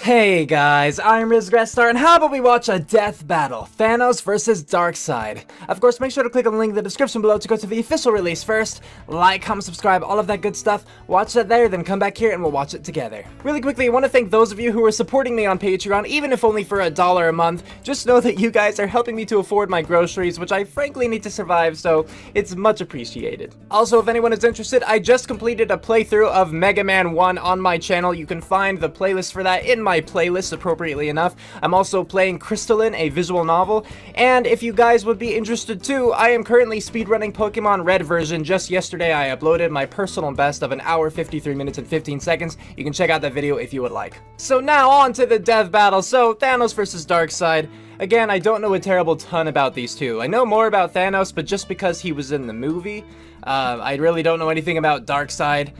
Hey guys, I'm Grestar, and how about we watch a death battle, Thanos vs Darkseid. Of course, make sure to click on the link in the description below to go to the official release first. Like, comment, subscribe, all of that good stuff. Watch that there, then come back here and we'll watch it together. Really quickly, I want to thank those of you who are supporting me on Patreon, even if only for $1 a month. Just know that you guys are helping me to afford my groceries, which I frankly need to survive, so it's much appreciated. Also, if anyone is interested, I just completed a playthrough of Mega Man 1 on my channel. You can find the playlist for that in my playlist, appropriately enough. I'm also playing Crystalline, a visual novel, and if you guys would be interested too, I am currently speedrunning Pokemon Red version. Just yesterday I uploaded my personal best of 1 hour, 53 minutes, and 15 seconds. You can check out that video if you would like. So now on to the death battle. So Thanos versus Darkseid. Again, I don't know a terrible ton about these two. I know more about Thanos, but just because he was in the movie, I really don't know anything about Darkseid.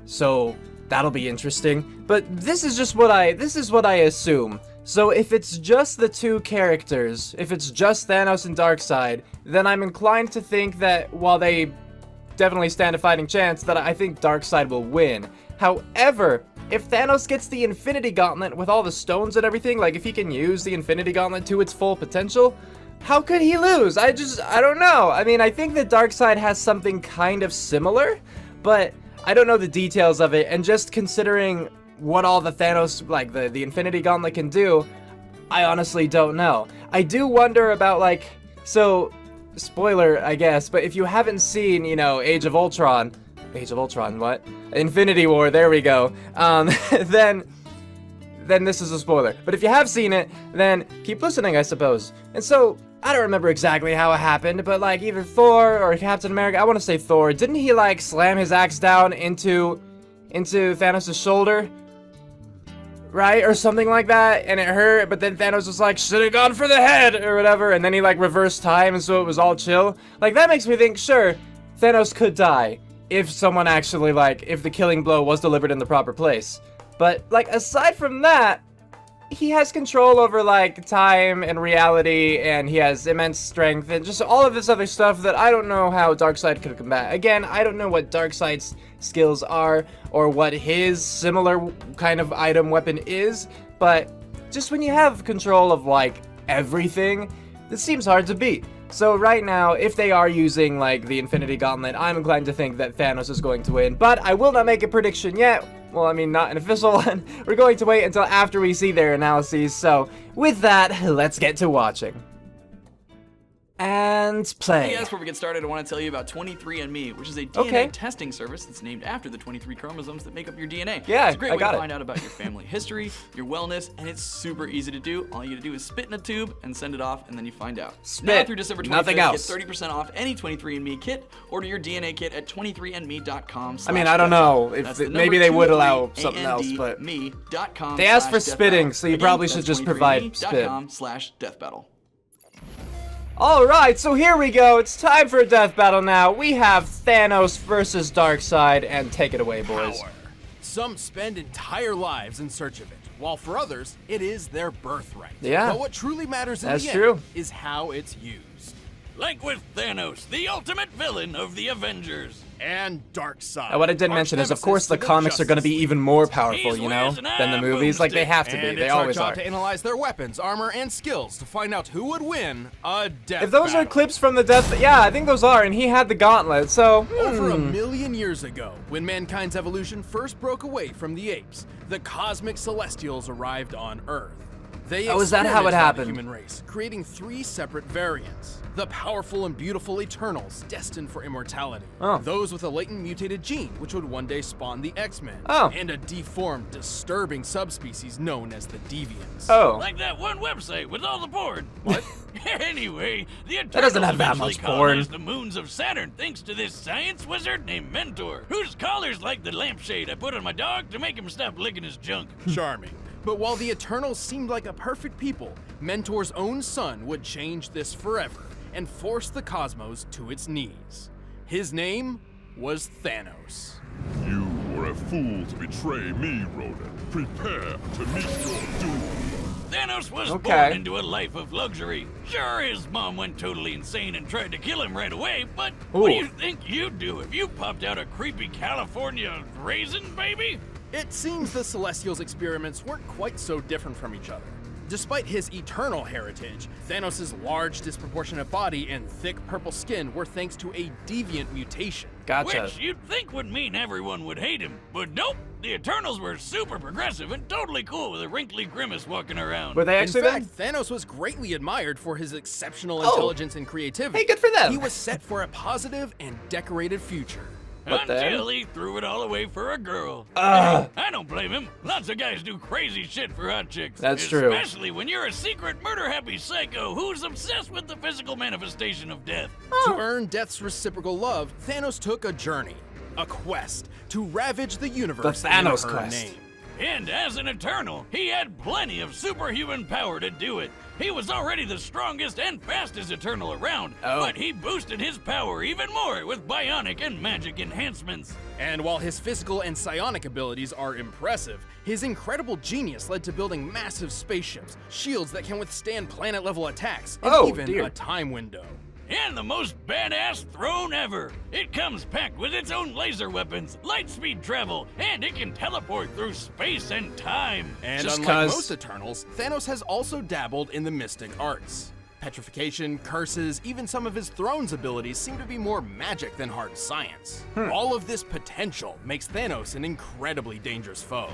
So that'll be interesting. But this is just what I assume. So if it's just the two characters, if it's just Thanos and Darkseid, then I'm inclined to think that while they definitely stand a fighting chance, that I think Darkseid will win. However, if Thanos gets the Infinity Gauntlet with all the stones and everything, like if he can use the Infinity Gauntlet to its full potential, how could he lose? I don't know. I mean, I think that Darkseid has something kind of similar, but I don't know the details of it, and just considering what all the Thanos, like the Infinity Gauntlet can do, I honestly don't know. I do wonder about, like, so, spoiler, I guess, but if you haven't seen, you know, Age of Ultron, what? Infinity War, there we go, then this is a spoiler. But if you have seen it, then keep listening, I suppose. And so, I don't remember exactly how it happened, but like either Thor or Captain America, I want to say Thor, didn't he like slam his axe down into Thanos' shoulder? Right? Or something like that, and it hurt, but then Thanos was like, should have gone for the head, or whatever, and then he like reversed time, and so it was all chill. Like, that makes me think, sure, Thanos could die if someone actually, like, if the killing blow was delivered in the proper place. But, like, aside from that, he has control over, like, time and reality, and he has immense strength, and just all of this other stuff that I don't know how Darkseid could combat. Again, I don't know what Darkseid's skills are, or what his similar kind of item weapon is, but just when you have control of, like, everything, this seems hard to beat. So right now, if they are using, like, the Infinity Gauntlet, I'm inclined to think that Thanos is going to win, but I will not make a prediction yet. Well, I mean, not an official one. We're going to wait until after we see their analyses, so with that, let's get to watching. And play. Hey guys, before we get started, I want to tell you about 23andMe, which is a DNA testing service that's named after the 23 chromosomes that make up your DNA. Yeah, it's a great way to find out about your family history, your wellness, and it's super easy to do. All you gotta do is spit in a tube and send it off, and then you find out. Spit. Now through December 25th, Nothing else. Get 30% off any 23andMe kit. Order your DNA kit at 23andme.com. I mean, I don't know if maybe they would allow something else, but they asked for spitting, so you probably should just provide spit. /deathbattle. Alright, so here we go. It's time for a death battle now. We have Thanos versus Darkseid, and take it away, boys. Power. Some spend entire lives in search of it, while for others, it is their birthright. Yeah. But what truly matters in That's the true. end is how it's used. Like with Thanos, the ultimate villain of the Avengers. And Darkseid. And what I didn't mention is, of course, the comics are going to be even more powerful, you know, than the movies. Like, they have to be. They always are. To analyze their weapons, armor, and skills to find out who would win a death If those battle. are clips from the death, yeah, I think those are, and he had the gauntlet, so Over 1 million years ago, when mankind's evolution first broke away from the apes, the cosmic celestials arrived on Earth. They is that how it experimented on the happened? human race, creating 3 separate variants. The powerful and beautiful Eternals, destined for immortality. Oh. Those with a latent mutated gene, which would one day spawn the X-Men. Oh. And a deformed, disturbing subspecies known as the Deviants. oh. Like that one website with all the porn. What? Anyway, the Eternals doesn't have that eventually much porn. colonized the moons of Saturn thanks to this science wizard named Mentor, whose collar's like the lampshade I put on my dog to make him stop licking his junk. Charming. But while the Eternals seemed like a perfect people, Mentor's own son would change this forever and force the cosmos to its knees. His name was Thanos. You were a fool to betray me, Ronan. Prepare to meet your doom. Thanos was Okay. born into a life of luxury. Sure, his mom went totally insane and tried to kill him right away, but what do Ooh. you think you'd do if you popped out a creepy California raisin, baby? It seems the Celestials' experiments weren't quite so different from each other. Despite his eternal heritage, Thanos' large, disproportionate body and thick purple skin were thanks to a deviant mutation. Gotcha. Which you'd think would mean everyone would hate him, but nope. The Eternals were super progressive and totally cool with a wrinkly grimace walking around. Were they In actually fact, then? Thanos was greatly admired for his exceptional Oh. intelligence and creativity. Hey, good for them. He was set for a positive and decorated future. But then? Until he threw it all away for a girl. Ugh. Hey, I don't blame him. Lots of guys do crazy shit for hot chicks. That's true. Especially when you're a secret murder-happy psycho who's obsessed with the physical manifestation of death. To earn Death's reciprocal love, Thanos took a journey, a quest, to ravage the universe The Thanos in her quest. name. And as an Eternal, he had plenty of superhuman power to do it. He was already the strongest and fastest Eternal around, but he boosted his power even more with bionic and magic enhancements. And while his physical and psionic abilities are impressive, his incredible genius led to building massive spaceships, shields that can withstand planet-level attacks, and Oh, even dear. a time window. And the most badass throne ever. It comes packed with its own laser weapons, light speed travel, and it can teleport through space and time. And Just unlike 'cause- most Eternals, Thanos has also dabbled in the mystic arts. Petrification, curses, even some of his throne's abilities seem to be more magic than hard science. All of this potential makes Thanos an incredibly dangerous foe.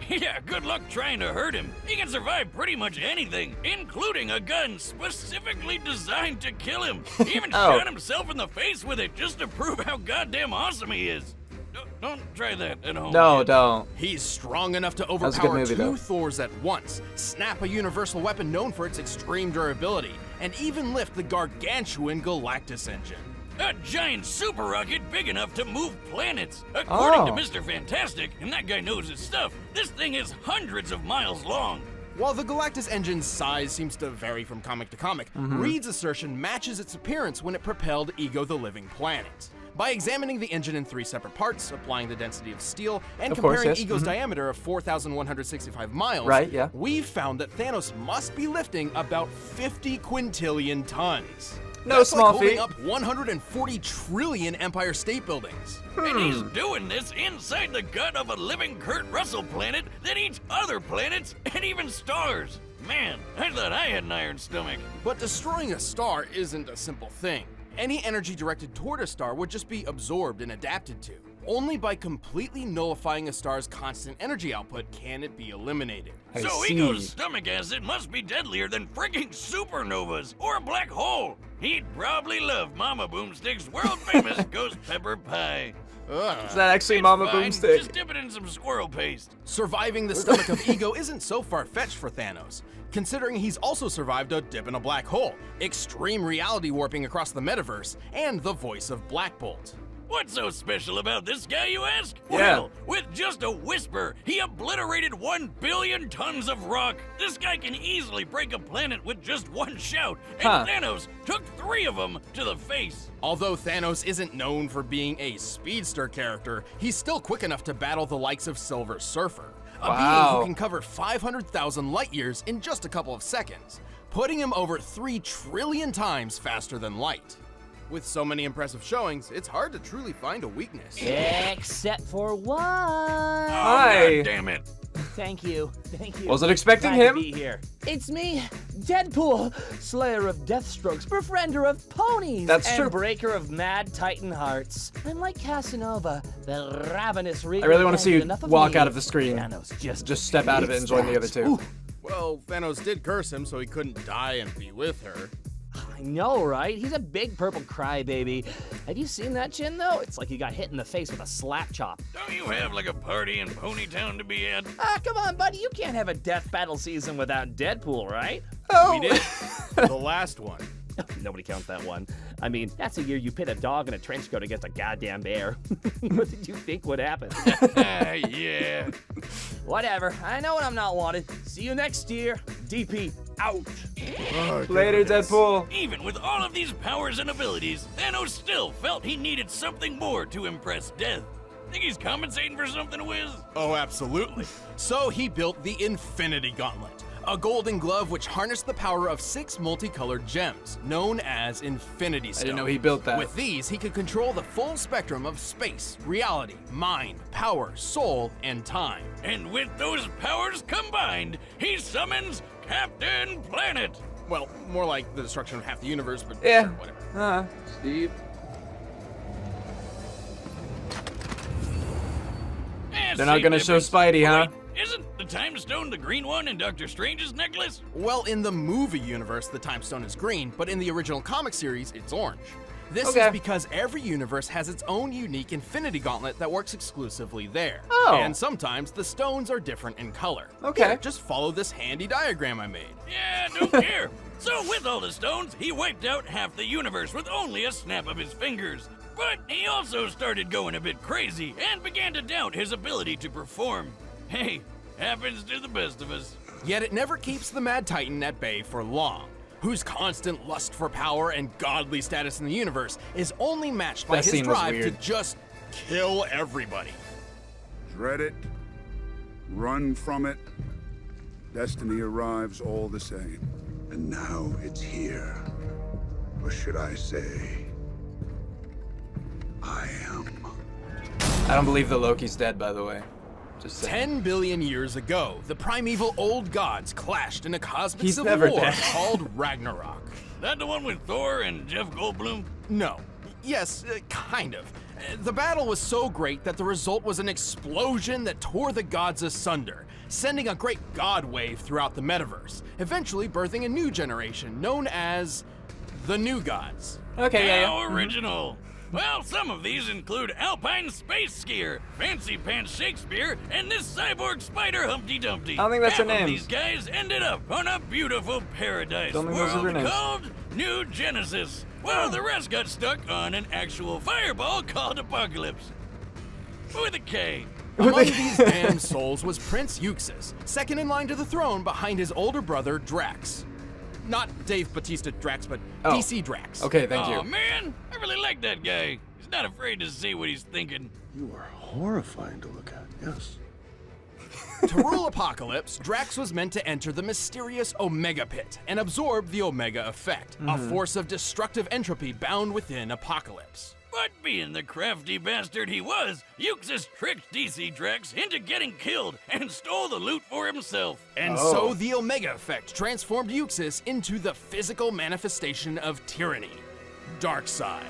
Yeah, good luck trying to hurt him. He can survive pretty much anything, including a gun specifically designed to kill him. He even Oh. shot himself in the face with it just to prove how goddamn awesome he is. Don't try that at home. No, kids. don't. He's strong enough to was a good overpower movie, two though. Thors at once, snap a universal weapon known for its extreme durability, and even lift the gargantuan Galactus engine. A giant super rocket big enough to move planets. According Oh. to Mr. Fantastic, and that guy knows his stuff, this thing is hundreds of miles long. While the Galactus engine's size seems to vary from comic to comic, Mm-hmm. Reed's assertion matches its appearance when it propelled Ego the Living Planet. By examining the engine in 3 separate parts, applying the density of steel, and Of course, comparing yes. Ego's diameter of 4,165 miles, Right, yeah. we've found that Thanos must be lifting about 50 quintillion tons. No That's small like holding feat. up 140 trillion Empire State Buildings. And he's doing this inside the gut of a living Kurt Russell planet that eats other planets and even stars. Man, I thought I had an iron stomach. But destroying a star isn't a simple thing. Any energy directed toward a star would just be absorbed and adapted to. Only by completely nullifying a star's constant energy output can it be eliminated. I So see. Ego's stomach acid must be deadlier than frigging supernovas or a black hole. He'd probably love Mama Boomstick's world-famous ghost pepper pie. Is that actually It's Mama fine, Boomstick? Just dip it in some squirrel paste. Surviving the stomach of Ego isn't so far-fetched for Thanos, considering he's also survived a dip in a black hole, extreme reality warping across the metaverse, and the voice of Black Bolt. What's so special about this guy, you ask? Yeah. Well, with just a whisper, he obliterated 1 billion tons of rock. This guy can easily break a planet with just one shout, and Huh. Thanos took 3 of them to the face. Although Thanos isn't known for being a speedster character, he's still quick enough to battle the likes of Silver Surfer, a being Wow. who can cover 500,000 light years in just a couple of seconds, putting him over 3 trillion times faster than light. With so many impressive showings, it's hard to truly find a weakness. Except for one. Hi. God damn it. Thank you. Thank you. Wasn't expecting Glad him. To be here. It's me, Deadpool, slayer of deathstrokes, befriender of ponies, That's and true. breaker of mad titan hearts. I'm like Casanova, the ravenous reaper. I really want to see you enough of walk me. out of the screen. Thanos Just step out of it and join the other two. Well, Thanos did curse him so he couldn't die and be with her. I know, right? He's a big purple crybaby. Have you seen that chin, though? It's like he got hit in the face with a slap chop. Don't you have like a party in Ponytown to be at? Ah, come on, buddy. You can't have a death battle season without Deadpool, right? Oh. We did. The last one. Nobody counts that one. I mean, that's a year you pit a dog in a trench coat against a goddamn bear. What did you think would happen? Yeah. Whatever. I know when I'm not wanted. See you next year. DP out. Later, Deadpool. Even with all of these powers and abilities, Thanos still felt he needed something more to impress Death. Think he's compensating for something, Wiz? Oh, absolutely. So he built the Infinity Gauntlet, a golden glove which harnessed the power of 6 multicolored gems, known as Infinity Stones. I didn't know he built that. With these, he could control the full spectrum of space, reality, mind, power, soul, and time. And with those powers combined, he summons Captain Planet. Well, more like the destruction of half the universe, but Yeah. sure, whatever. Steve? They're not gonna show Spidey, huh? Wait, isn't the Time Stone the green one in Doctor Strange's necklace? Well, in the movie universe, the Time Stone is green, but in the original comic series, it's orange. This Okay. is because every universe has its own unique Infinity Gauntlet that works exclusively there. Oh. And sometimes the stones are different in color. Okay. Here, just follow this handy diagram I made. Yeah, don't care. So with all the stones, he wiped out half the universe with only a snap of his fingers. But he also started going a bit crazy and began to doubt his ability to perform. Hey, happens to the best of us. Yet it never keeps the Mad Titan at bay for long, whose constant lust for power and godly status in the universe is only matched by That his scene was drive to weird. just kill everybody. Dread it, run from it. Destiny arrives all the same. And now it's here. Or should I say, I am. I don't believe the Loki's dead, by the way. Just saying. 10 billion years ago, the primeval old gods clashed in a cosmic He's civil never war dead. called Ragnarok. That the one with Thor and Jeff Goldblum? No. Yes, kind of. The battle was so great that the result was an explosion that tore the gods asunder, sending a great god wave throughout the metaverse, eventually birthing a new generation known as the New Gods. Okay, yeah, How yeah. original. Well, some of these include Alpine Space Skier, Fancy Pants Shakespeare, and this cyborg spider Humpty Dumpty. I don't think that's Half their of names. these guys ended up on a beautiful paradise Don't think those are their world names. called New Genesis, while the rest got stuck on an actual fireball called Apocalypse. With a K. Among these damned souls was Prince Euxis, second in line to the throne behind his older brother Drax. Not Dave Bautista Drax, but Oh. DC Drax. Okay, thank Oh you. man, I really like that guy. He's not afraid to say what he's thinking. You are horrifying to look at, yes. To rule Apocalypse, Drax was meant to enter the mysterious Omega Pit and absorb the Omega Effect, a force of destructive entropy bound within Apocalypse. But being the crafty bastard he was, Euxis tricked DC Drax into getting killed and stole the loot for himself. And so the Omega Effect transformed Euxis into the physical manifestation of tyranny, Darkseid.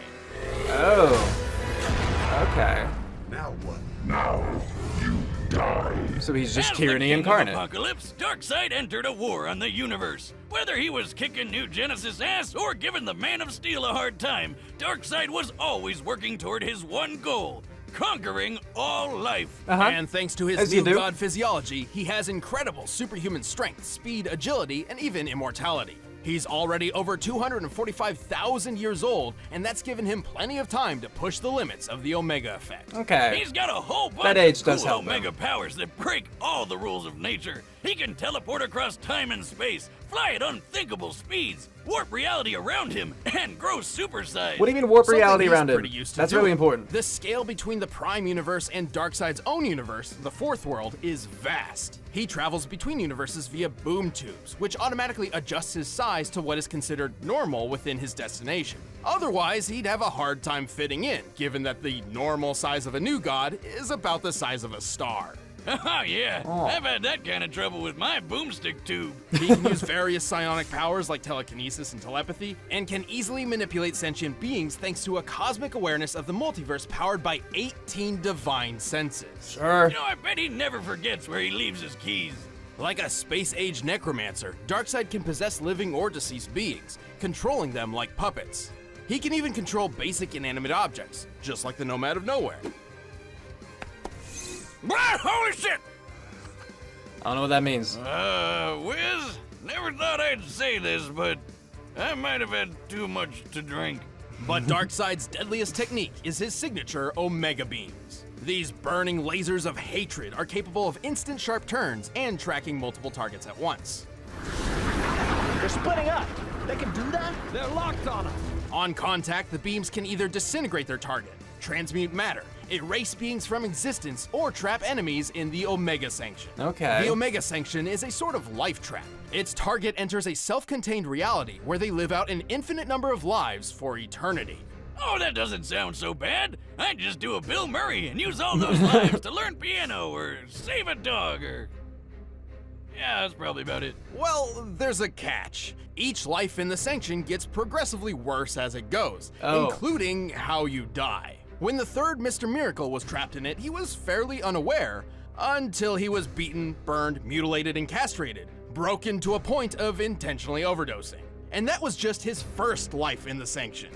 Oh. Okay. Now what? Now you die. So he's just As the tyranny king of incarnate. Apocalypse, Darkseid entered a war on the universe. Whether he was kicking New Genesis ass or giving the Man of Steel a hard time, Darkseid was always working toward his one goal: conquering all life. And thanks to his As you new do. god physiology, he has incredible superhuman strength, speed, agility, and even immortality. He's already over 245,000 years old, and that's given him plenty of time to push the limits of the Omega Effect. Okay. He's got a whole bunch That age of does cool help him. Omega powers that break all the rules of nature. He can teleport across time and space, fly at unthinkable speeds, warp reality around him, and grow supersize. What do you mean warp Something reality he's around him? pretty used to That's doing. really important. The scale between the Prime Universe and Darkseid's own universe, the Fourth World, is vast. He travels between universes via boom tubes, which automatically adjusts his size to what is considered normal within his destination. Otherwise, he'd have a hard time fitting in, given that the normal size of a new god is about the size of a star. Oh yeah, I've had that kind of trouble with my boomstick tube. He can use various psionic powers like telekinesis and telepathy, and can easily manipulate sentient beings thanks to a cosmic awareness of the multiverse powered by 18 divine senses. Sure. You know, I bet he never forgets where he leaves his keys. Like a space-age necromancer, Darkseid can possess living or deceased beings, controlling them like puppets. He can even control basic inanimate objects, just like the Nomad of Nowhere. What? Holy shit! I don't know what that means. Wiz, never thought I'd say this, but I might have had too much to drink. But Darkseid's deadliest technique is his signature Omega Beams. These burning lasers of hatred are capable of instant sharp turns and tracking multiple targets at once. They're splitting up. They can do that? They're locked on us. On contact, the beams can either disintegrate their target, transmute matter, erase beings from existence, or trap enemies in the Omega Sanction. Okay. The Omega Sanction is a sort of life trap. Its target enters a self-contained reality where they live out an infinite number of lives for eternity. Oh, that doesn't sound so bad. I'd just do a Bill Murray and use all those lives to learn piano or save a dog or... Yeah, that's probably about it. Well, there's a catch. Each life in the Sanction gets progressively worse as it goes, including how you die. When the third Mr. Miracle was trapped in it, he was fairly unaware until he was beaten, burned, mutilated, and castrated, broken to a point of intentionally overdosing. And that was just his first life in the Sanction.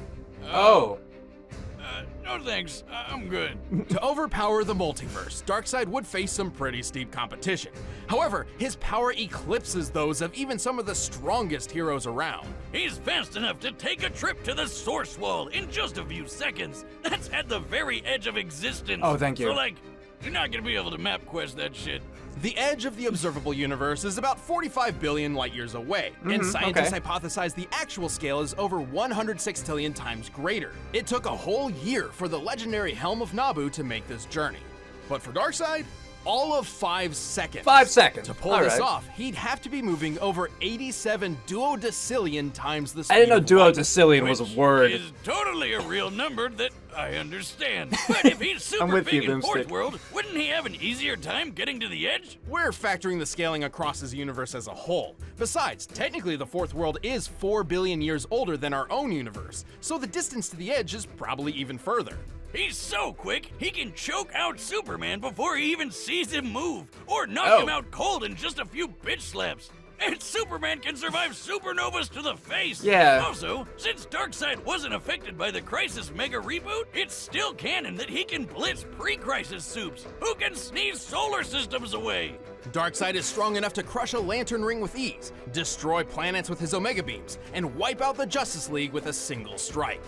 No thanks, I'm good. To overpower the multiverse, Darkseid would face some pretty steep competition. However, his power eclipses those of even some of the strongest heroes around. He's fast enough to take a trip to the Source Wall in just a few seconds. That's at the very edge of existence. Oh, thank you. So, like, you're not gonna be able to map quest that shit. The edge of the observable universe is about 45 billion light years away, and scientists hypothesize the actual scale is over 100 sextillion times greater. It took a whole year for the legendary Helm of Nabu to make this journey. But for Darkseid, all of 5 seconds. 5 seconds. To pull this off, he'd have to be moving over 87 duodecillion times the speed I didn't know of light. duodecillion was a word. Is totally a real number that I understand. But if he's super with big you, in Fourth Boomstick. World, wouldn't he have an easier time getting to the edge? We're factoring the scaling across his universe as a whole. Besides, technically the Fourth World is 4 billion years older than our own universe, so the distance to the edge is probably even further. He's so quick, he can choke out Superman before he even sees him move, or knock him out cold in just a few bitch slaps. And Superman can survive supernovas to the face! Yeah. Also, since Darkseid wasn't affected by the Crisis Mega Reboot, it's still canon that he can blitz pre-Crisis soups, who can sneeze solar systems away! Darkseid is strong enough to crush a lantern ring with ease, destroy planets with his Omega beams, and wipe out the Justice League with a single strike.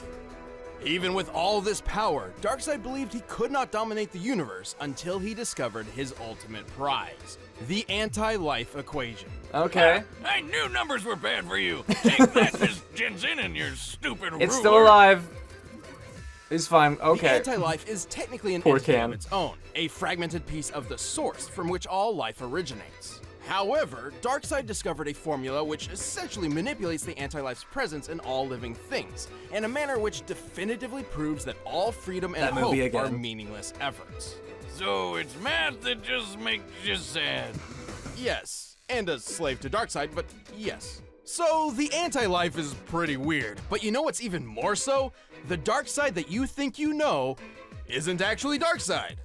Even with all this power, Darkseid believed he could not dominate the universe until he discovered his ultimate prize, the anti-life equation. Okay. I knew numbers were bad for you! Take that, Miss Jensen, and your stupid ruler! It's still alive. It's fine. The Okay. anti-life is technically an Poor entity Cam. of its own, a fragmented piece of the source from which all life originates. However, Darkseid discovered a formula which essentially manipulates the anti-life's presence in all living things, in a manner which definitively proves that all freedom and That hope movie are again. meaningless efforts. So it's math that just makes you sad. Yes, and a slave to Darkseid, but yes. So the anti-life is pretty weird, but you know what's even more so? The Darkseid that you think you know isn't actually Darkseid.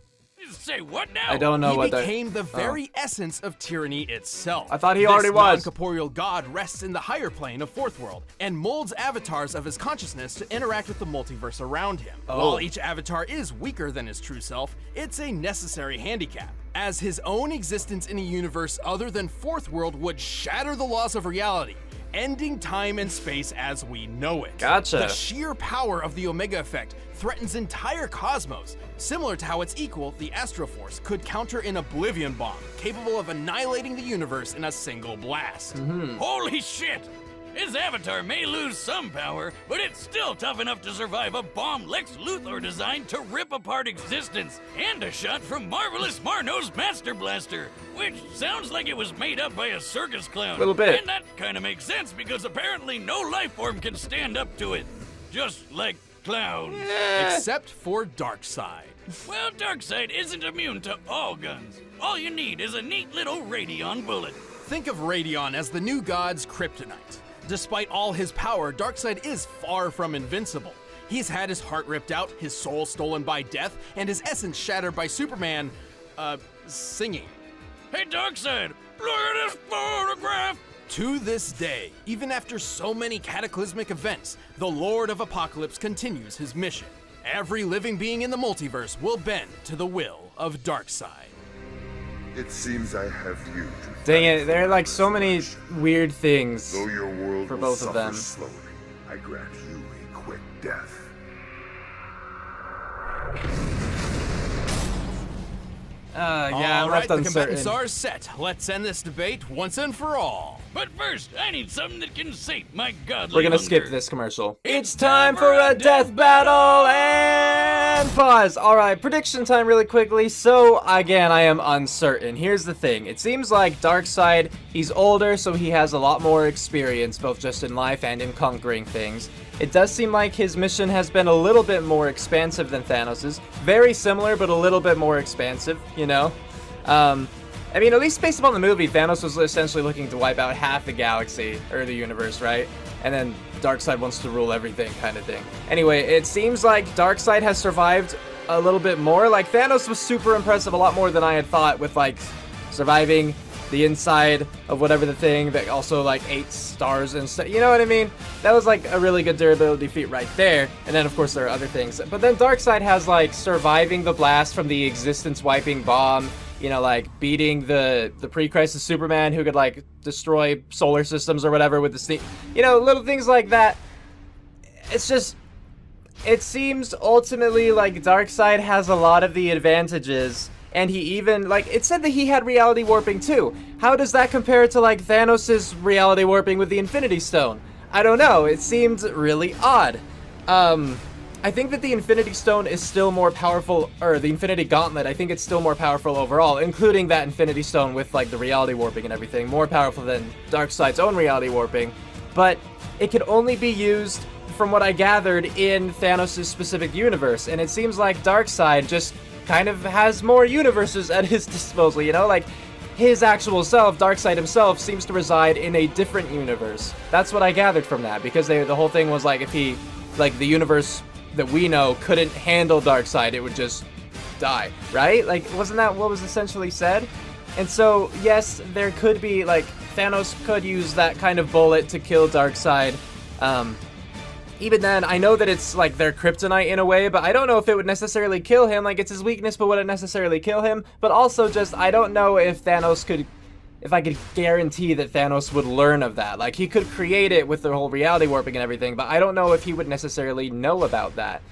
Say what now? I don't know He what that. became the very essence of tyranny itself. I thought he already was. This non-corporeal god rests in the higher plane of Fourth World and molds avatars of his consciousness to interact with the multiverse around him. While each avatar is weaker than his true self, it's a necessary handicap, as his own existence in a universe other than Fourth World would shatter the laws of reality, ending time and space as we know it. Gotcha. The sheer power of the Omega Effect threatens entire cosmos, similar to how its equal, the Astroforce, could counter an Oblivion Bomb, capable of annihilating the universe in a single blast. Holy shit! His avatar may lose some power, but it's still tough enough to survive a bomb Lex Luthor designed to rip apart existence, and a shot from Marvelous Marno's Master Blaster, which sounds like it was made up by a circus clown. Little bit. And that kind of makes sense because apparently no life form can stand up to it. Just like clowns. Except for Darkseid. Well, Darkseid isn't immune to all guns. All you need is a neat little Radion bullet. Think of Radion as the new god's kryptonite. Despite all his power, Darkseid is far from invincible. He's had his heart ripped out, his soul stolen by death, and his essence shattered by Superman, singing. Hey, Darkseid, look at this photograph! To this day, even after so many cataclysmic events, the Lord of Apocalypse continues his mission. Every living being in the multiverse will bend to the will of Darkseid. It seems I have you to Dang it, there are like so many weird things. Though your world For will both of suffer them. slowly, I grant you a quick death. Yeah, I'm All right, left the uncertain. combatants are set. Let's end this debate once and for all. But first, I need something that can sate my godly We're gonna hunger. skip this commercial. It's time for a death battle and pause. All right, prediction time really quickly. So again, I am uncertain. Here's the thing. It seems like Darkseid, he's older, so he has a lot more experience, both just in life and in conquering things. It does seem like his mission has been a little bit more expansive than Thanos's. Very similar, but a little bit more expansive, you know? I mean, at least based upon the movie, Thanos was essentially looking to wipe out half the galaxy, or the universe, right? And then Darkseid wants to rule everything, kind of thing. Anyway, it seems like Darkseid has survived a little bit more. Like, Thanos was super impressive, a lot more than I had thought, with, like, surviving the inside of whatever the thing that also, like, 8 stars and stuff. You know what I mean? That was, like, a really good durability feat right there. And then, of course, there are other things. But then Darkseid has, like, surviving the blast from the existence-wiping bomb. You know, like, beating the pre-crisis Superman who could, like, destroy solar systems or whatever with the sneak. You know, little things like that. It's just... It seems ultimately like Darkseid has a lot of the advantages. And he even, like, it said that he had reality warping too. How does that compare to, like, Thanos' reality warping with the Infinity Stone? I don't know. It seemed really odd. I think that the Infinity Stone is still more powerful, or the Infinity Gauntlet, I think it's still more powerful overall, including that Infinity Stone with, like, the reality warping and everything, more powerful than Darkseid's own reality warping. But it could only be used, from what I gathered, in Thanos' specific universe. And it seems like Darkseid just kind of has more universes at his disposal, you know? Like, his actual self, Darkseid himself, seems to reside in a different universe. That's what I gathered from that, because the whole thing was, like, if he, like, the universe that we know couldn't handle Darkseid, it would just die, right? Like, wasn't that what was essentially said? And so, yes, there could be, like, Thanos could use that kind of bullet to kill Darkseid. Even then, I know that it's, like, their kryptonite in a way, but I don't know if it would necessarily kill him. Like, it's his weakness, but would it necessarily kill him? But also, just, I don't know if Thanos could... If I could guarantee that Thanos would learn of that. Like, he could create it with the whole reality warping and everything, but I don't know if he would necessarily know about that.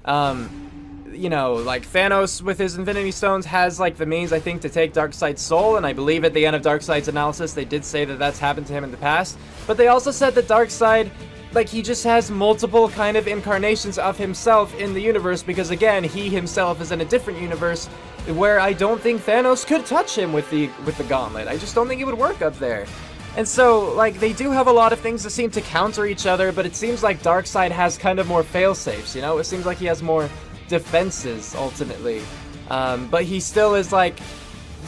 You know, like, Thanos with his Infinity Stones has, like, the means, I think, to take Darkseid's soul, and I believe at the end of Darkseid's analysis, they did say that that's happened to him in the past. But they also said that Darkseid, like, he just has multiple kind of incarnations of himself in the universe, because, again, he himself is in a different universe where I don't think Thanos could touch him with the gauntlet. I just don't think it would work up there. And so, like, they do have a lot of things that seem to counter each other, but it seems like Darkseid has kind of more fail-safes, you know? It seems like he has more defenses, ultimately. But he still is, like,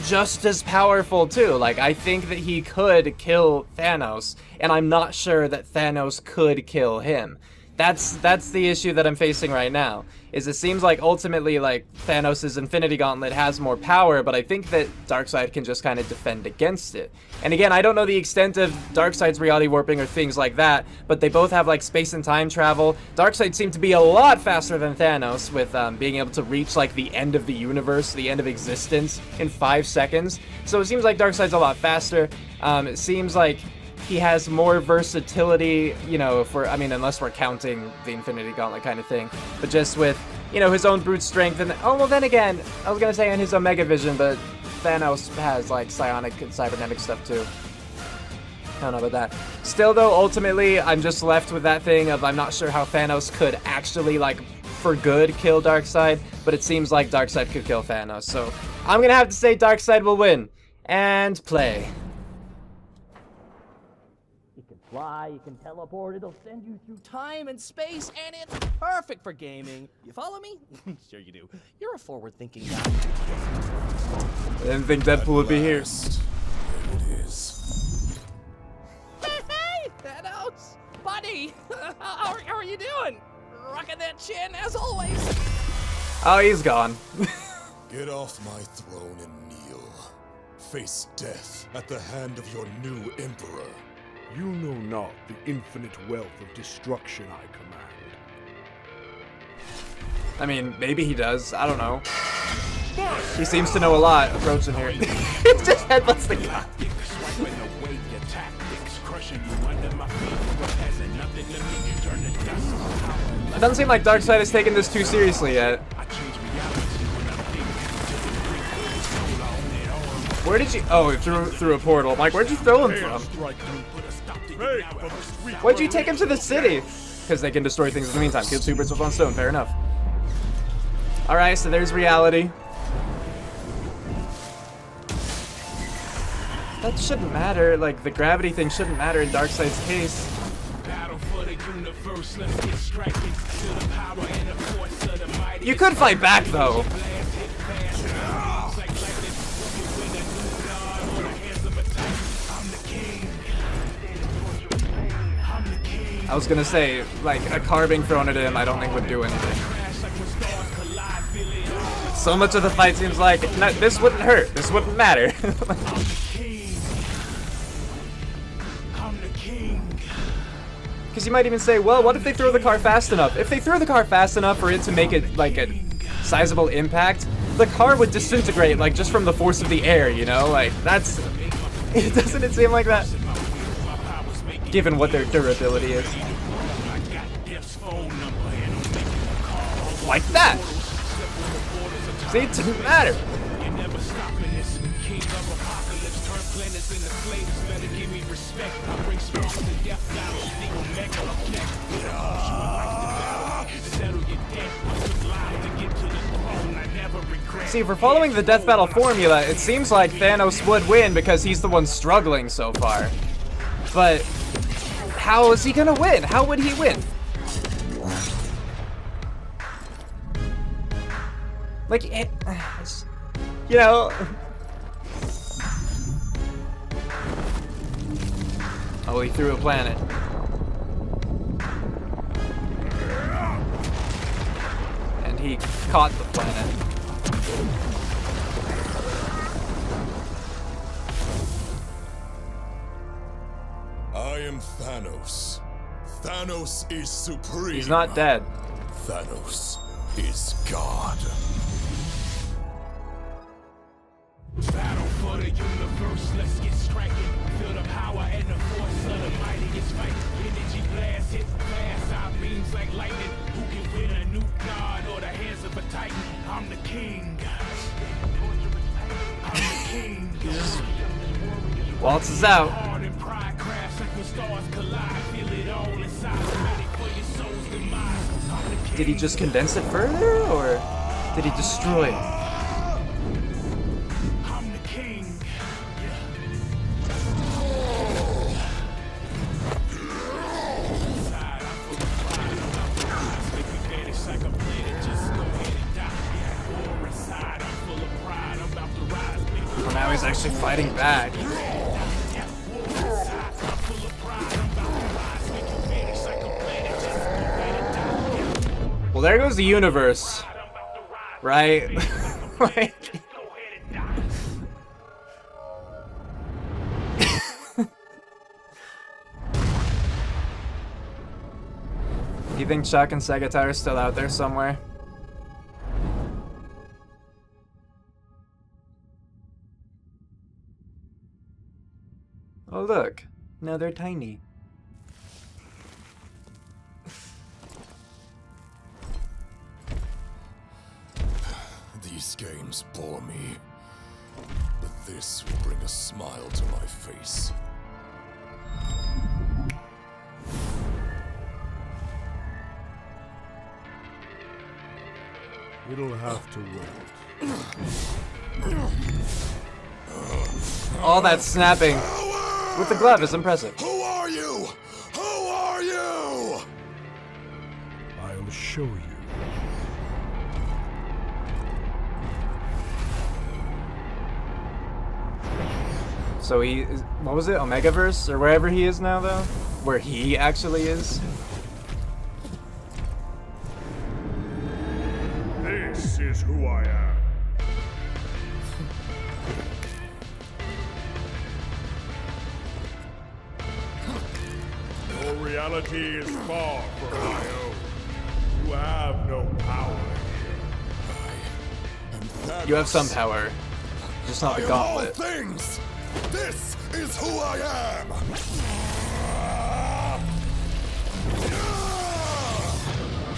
just as powerful, too. Like, I think that he could kill Thanos, and I'm not sure that Thanos could kill him. That's the issue that I'm facing right now, is it seems like ultimately, like, Thanos' Infinity Gauntlet has more power, but I think that Darkseid can just kind of defend against it. And again, I don't know the extent of Darkseid's reality warping or things like that, but they both have, like, space and time travel. Darkseid seemed to be a lot faster than Thanos with being able to reach, like, the end of the universe, the end of existence in 5 seconds. So it seems like Darkseid's a lot faster. It seems like he has more versatility, you know, I mean, unless we're counting the Infinity Gauntlet kind of thing, but just with, you know, his own brute strength, and, oh, well, then again, I was gonna say in his Omega Vision, but Thanos has, like, psionic and cybernetic stuff, too. I don't know about that. Still, though, ultimately, I'm just left with that thing of I'm not sure how Thanos could actually, like, for good, kill Darkseid, but it seems like Darkseid could kill Thanos, so I'm gonna have to say Darkseid will win. And play. You can fly, you can teleport, it'll send you through time and space, and it's perfect for gaming. You follow me? Sure you do. You're a forward-thinking guy. I didn't think Deadpool would be here. There it is. Hey, Thanos! Buddy! How are you doing? Rocking that chin, as always. Oh, he's gone. Get off my throne and kneel. Face death at the hand of your new emperor. You know not the infinite wealth of destruction I command. I mean, maybe he does. I don't know. He seems to know a lot approaching here. He just headbutts the guy. It doesn't seem like Darkseid has taken this too seriously yet. Where did you? Oh, it through a portal. I'm like, where'd you throw him from? Why'd you take him to the city? Because they can destroy things in the meantime. Kill 2 birds with 1 stone. Fair enough. All right, so there's reality. That shouldn't matter. Like the gravity thing shouldn't matter in Darkseid's case. You could fight back though. I was gonna say, like, a carving thrown at him, I don't think would do anything. So much of the fight seems like, no, this wouldn't hurt, this wouldn't matter. Because you might even say, well, what if they throw the car fast enough? If they throw the car fast enough for it to make it, like, a sizable impact, the car would disintegrate, like, just from the force of the air, you know? Like, that's... Doesn't it seem like that? Given what their durability is. Like that! See, it doesn't matter. See, if we're following the death battle formula, it seems like Thanos would win because he's the one struggling so far. But how is he gonna win? How would he win? Like, you know. Oh, he threw a planet. And he caught the planet. I am Thanos. Thanos is supreme. He's not dead. Thanos is God. Battle for the universe, let's get striking. Feel the power and the force of the mightiest fight. Energy blast hit fast, our beams like lightning. Who can win a new god or the hands of a titan? I'm the king. I'm the king. Waltzes out. Hard and pride crash like when stars collide. Feel it all inside. Ready for your soul's demise. I'm the king. Did he just condense it further, or did he destroy it? Well, now he's actually fighting back. Well, there goes the universe, right? Like, do you think Chuck and Segatar are still out there somewhere? Oh look, now they're tiny. These games bore me, but this will bring a smile to my face. It'll have to wait. All that snapping with the glove is impressive. Who are you? Who are you? I'll show you. So he is, what was it, Omegaverse, or wherever he is now though? Where he actually is? This is who I am. Your reality is far from my own. You have no power here. You have some power, just not the gauntlet. Things. This is who I am.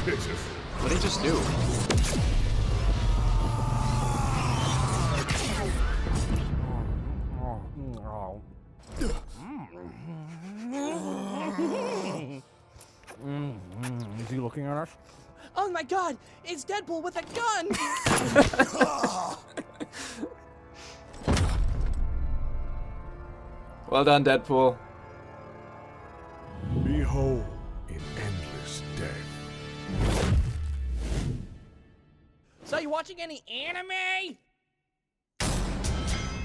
Jesus. What did he just do? Is he looking at us? Oh my god, it's Deadpool with a gun! Well done, Deadpool. Behold, in endless death. So you watching any anime?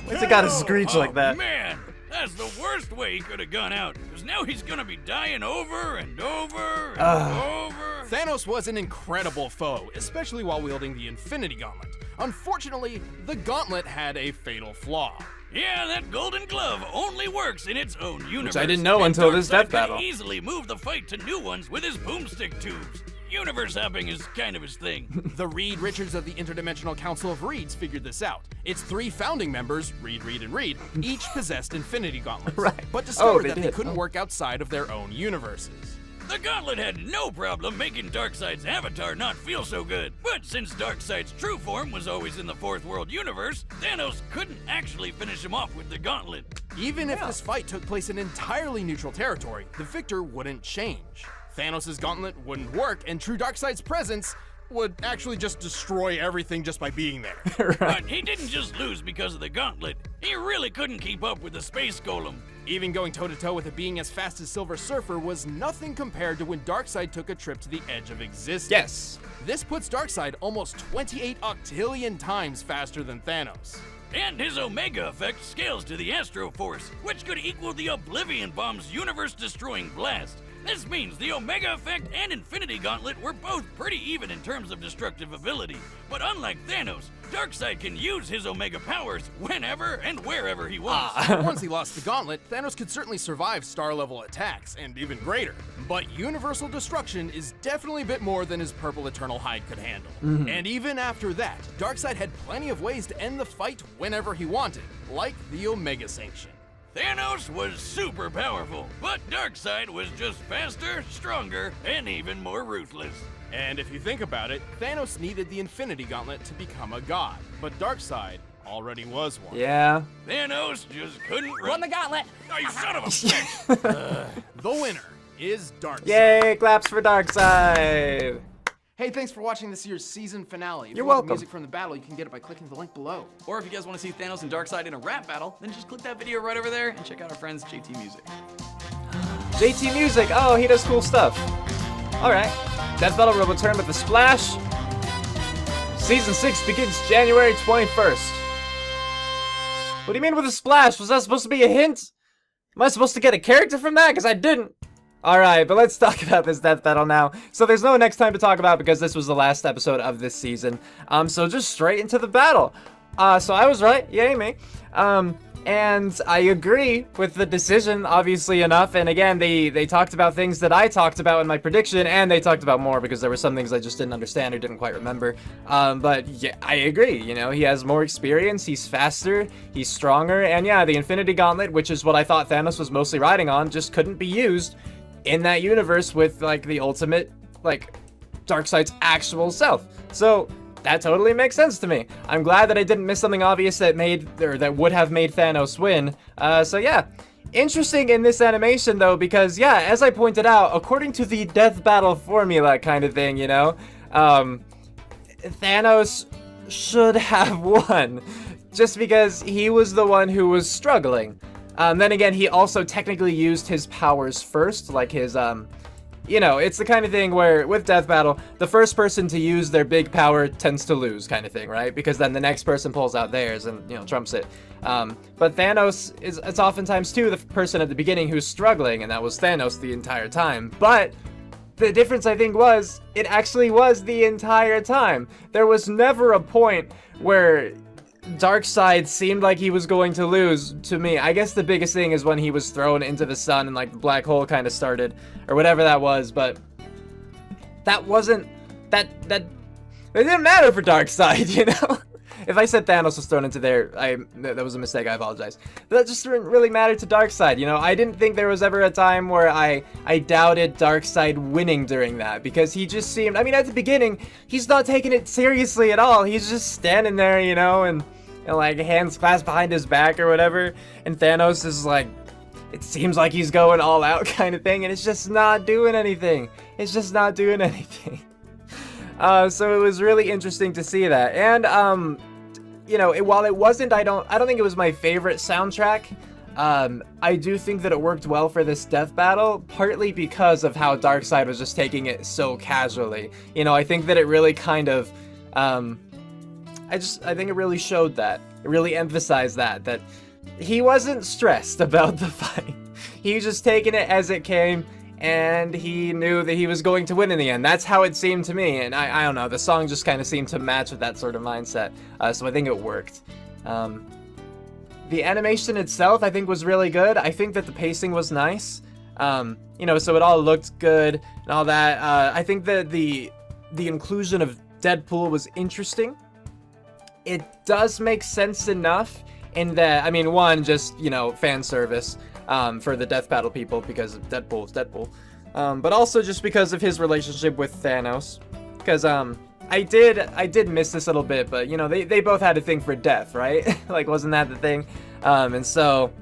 Why's it gotta screech like that? Man, that's the worst way he could have gone out. Because now he's gonna be dying over and over and over. Thanos was an incredible foe, especially while wielding the Infinity Gauntlet. Unfortunately, the gauntlet had a fatal flaw. Yeah, that golden glove only works in its own universe. Which I didn't know until this death battle. Darkseid could easily move the fight to new ones with his boomstick tubes. Universe hopping is kind of his thing. The Reed Richards of the Interdimensional Council of Reeds figured this out. Its 3 founding members, Reed, Reed, and Reed, each possessed Infinity Gauntlets, Right. but discovered they that they did. couldn't work outside of their own universes. The gauntlet had no problem making Darkseid's avatar not feel so good. But since Darkseid's true form was always in the Fourth World universe, Thanos couldn't actually finish him off with the gauntlet. Even if this fight took place in entirely neutral territory, the victor wouldn't change. Thanos' gauntlet wouldn't work, and true Darkseid's presence would actually just destroy everything just by being there. But he didn't just lose because of the gauntlet. He really couldn't keep up with the space golem. Even going toe-to-toe with a being as fast as Silver Surfer was nothing compared to when Darkseid took a trip to the edge of existence. Yes. This puts Darkseid almost 28 octillion times faster than Thanos. And his Omega effect scales to the Astro Force, which could equal the Oblivion Bomb's universe-destroying blast. This means the Omega effect and Infinity Gauntlet were both pretty even in terms of destructive ability. But unlike Thanos, Darkseid can use his Omega powers whenever and wherever he wants. Once he lost the gauntlet, Thanos could certainly survive star-level attacks, and even greater. But universal destruction is definitely a bit more than his purple Eternal Hide could handle. And even after that, Darkseid had plenty of ways to end the fight whenever he wanted, like the Omega Sanction. Thanos was super powerful, but Darkseid was just faster, stronger, and even more ruthless. And if you think about it, Thanos needed the Infinity Gauntlet to become a god, but Darkseid already was one. Yeah. Thanos just couldn't Won the gauntlet! Oh, you son of a bitch! The winner is Darkseid. Yay, claps for Darkseid. Hey, thanks for watching this year's season finale. If You're you want welcome. the music from the battle, you can get it by clicking the link below. Or if you guys want to see Thanos and Darkseid in a rap battle, then just click that video right over there and check out our friends JT Music. JT Music. Oh, he does cool stuff. All right. Death Battle will return with a splash. Season 6 begins January 21st. What do you mean with a splash? Was that supposed to be a hint? Am I supposed to get a character from that? Because I didn't. Alright, but let's talk about this death battle now. So there's no next time to talk about because this was the last episode of this season. So just straight into the battle. So I was right, yay me. And I agree with the decision, obviously enough. And again, they talked about things that I talked about in my prediction, and they talked about more because there were some things I just didn't understand or didn't quite remember. But yeah, I agree, you know, he has more experience, he's faster, he's stronger, and yeah, the Infinity Gauntlet, which is what I thought Thanos was mostly riding on, just couldn't be used in that universe with, like, the ultimate, like, Darkseid's actual self. So that totally makes sense to me. I'm glad that I didn't miss something obvious that would have made Thanos win. So yeah, interesting in this animation though, because yeah, as I pointed out, according to the death battle formula kind of thing, you know, Thanos should have won, just because he was the one who was struggling. Then again, he also technically used his powers first, like his, you know, it's the kind of thing where, with Death Battle, the first person to use their big power tends to lose, kind of thing, right? Because then the next person pulls out theirs and, you know, trumps it. But Thanos it's oftentimes, too, the person at the beginning who's struggling, and that was Thanos the entire time. But the difference, I think, was, it actually was the entire time. There was never a point where Darkseid seemed like he was going to lose to me. I guess the biggest thing is when he was thrown into the sun and like the black hole kind of started or whatever that was, but that wasn't that it didn't matter for Darkseid, you know? If I said Thanos was thrown into there, that was a mistake, I apologize. But that just didn't really matter to Darkseid, you know? I didn't think there was ever a time where I doubted Darkseid winning during that, because he just seemed, I mean, at the beginning, he's not taking it seriously at all. He's just standing there, you know, and like hands clasped behind his back or whatever, and Thanos is like, it seems like he's going all out kind of thing, and it's just not doing anything. It's just not doing anything. So it was really interesting to see that. And you know, while it wasn't, I don't think it was my favorite soundtrack. I do think that it worked well for this death battle, partly because of how Darkseid was just taking it so casually. You know, I think that it really kind of, I think it really showed that. It really emphasized that he wasn't stressed about the fight. He was just taking it as it came, and he knew that he was going to win in the end. That's how it seemed to me, and I don't know, the song just kind of seemed to match with that sort of mindset, so I think it worked. The animation itself, I think, was really good. I think that the pacing was nice. You know, so it all looked good and all that. I think that the inclusion of Deadpool was interesting. It does make sense enough in that, I mean, one, just, you know, fan service for the death battle people, because Deadpool is Deadpool. But also just because of his relationship with Thanos. Because, I did miss this a little bit, but, you know, they both had a thing for death, right? Like, wasn't that the thing? And so,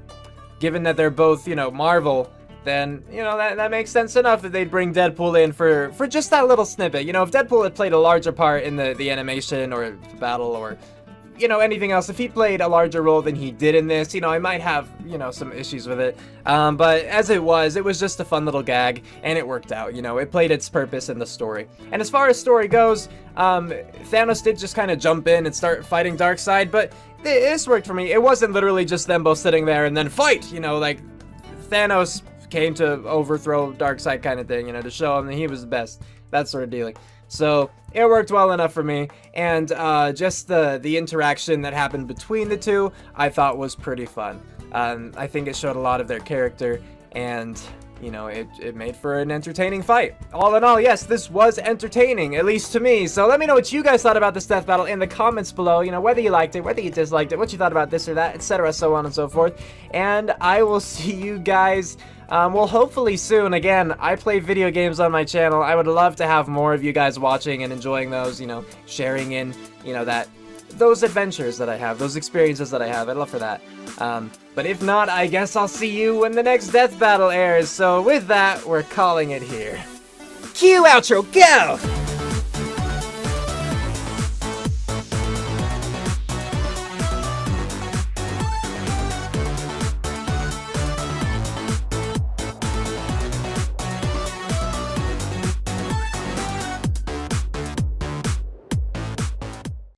given that they're both, you know, Marvel, then, you know, that makes sense enough that they'd bring Deadpool in for just that little snippet. You know, if Deadpool had played a larger part in the animation or the battle or, you know, anything else, if he played a larger role than he did in this, you know, I might have, you know, some issues with it. But as it was just a fun little gag, and it worked out, you know, it played its purpose in the story. And as far as story goes, Thanos did just kind of jump in and start fighting Darkseid, but this worked for me. It wasn't literally just them both sitting there and then fight, you know, like, Thanos came to overthrow Darkseid kind of thing, you know, to show him that he was the best, that sort of dealing. So it worked well enough for me, and just the interaction that happened between the two, I thought was pretty fun. I think it showed a lot of their character, and, you know, it made for an entertaining fight. All in all, yes, this was entertaining, at least to me. So let me know what you guys thought about this death battle in the comments below. You know, whether you liked it, whether you disliked it, what you thought about this or that, etc., so on and so forth. And I will see you guys, well, hopefully soon. Again, I play video games on my channel. I would love to have more of you guys watching and enjoying those, you know, sharing in, you know, those adventures that I have, those experiences that I have. I'd love for that. But if not, I guess I'll see you when the next death battle airs. So with that, we're calling it here. Cue outro, go!